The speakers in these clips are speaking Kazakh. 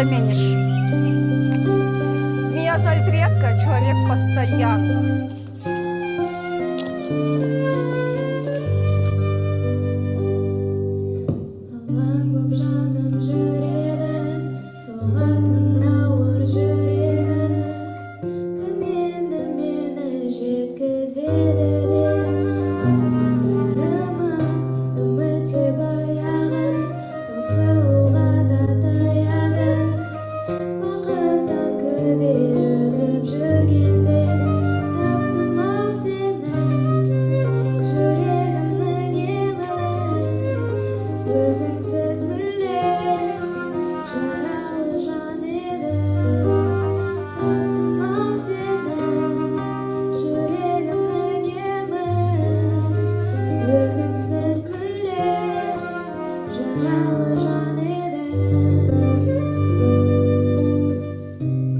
заменишь. Змея жалит редко, человек постоянно. Алаң боп жаным жүрегім, соғатын ауыр жүрегім, кім енді мені жеткізеді деп армандарыма үмітте баяғы таусылуға да таяды. Бақыттан күдер үзіп жүргенде таптым-ау сені, жүрегімнің емін. Өзіңсіз мүлде жаралы жан едім. Таптым-ау сені, жүрегімнің емін. Өзіңсіз мүлде жаралы жан едім.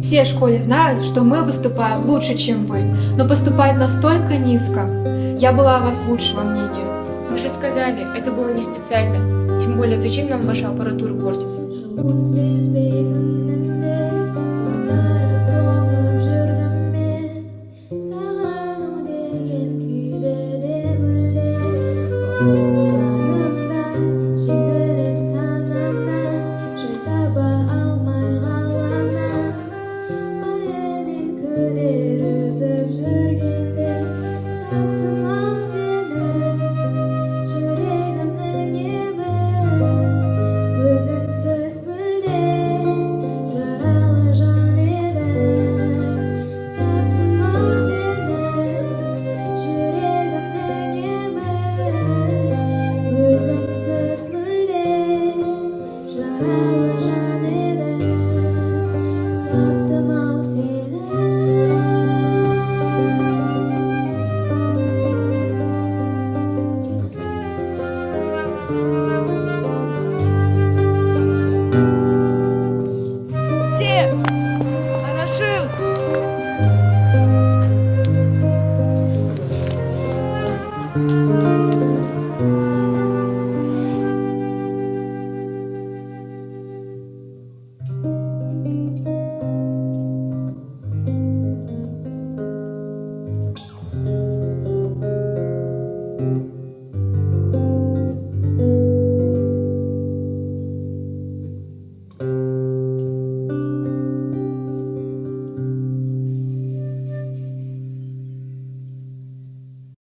Все в школе знают, что мы выступаем лучше, чем вы, но поступать настолько низко. Я была о вас лучшего мнения. Мы же сказали, это было не специально. Тем более, зачем нам ваша аппаратура портить? Жылуын сезбей күнімде бозарып тоңып жүрдім мен. Сағыну деген күйді де мүлде ұмытқанымда, жеңіліп санамнан, жыр таба алмай ғаламнан. Бәрінен күдер үзіп жүргенде таптым-ау сені, жүрегімнің емін. Өзіңсіз мүлде жаралы жан едім. Таптым-ау сені, жүрегімнің емін. Өзіңсіз мүлде жаралы жан едім. Таптым-ау сені. Те,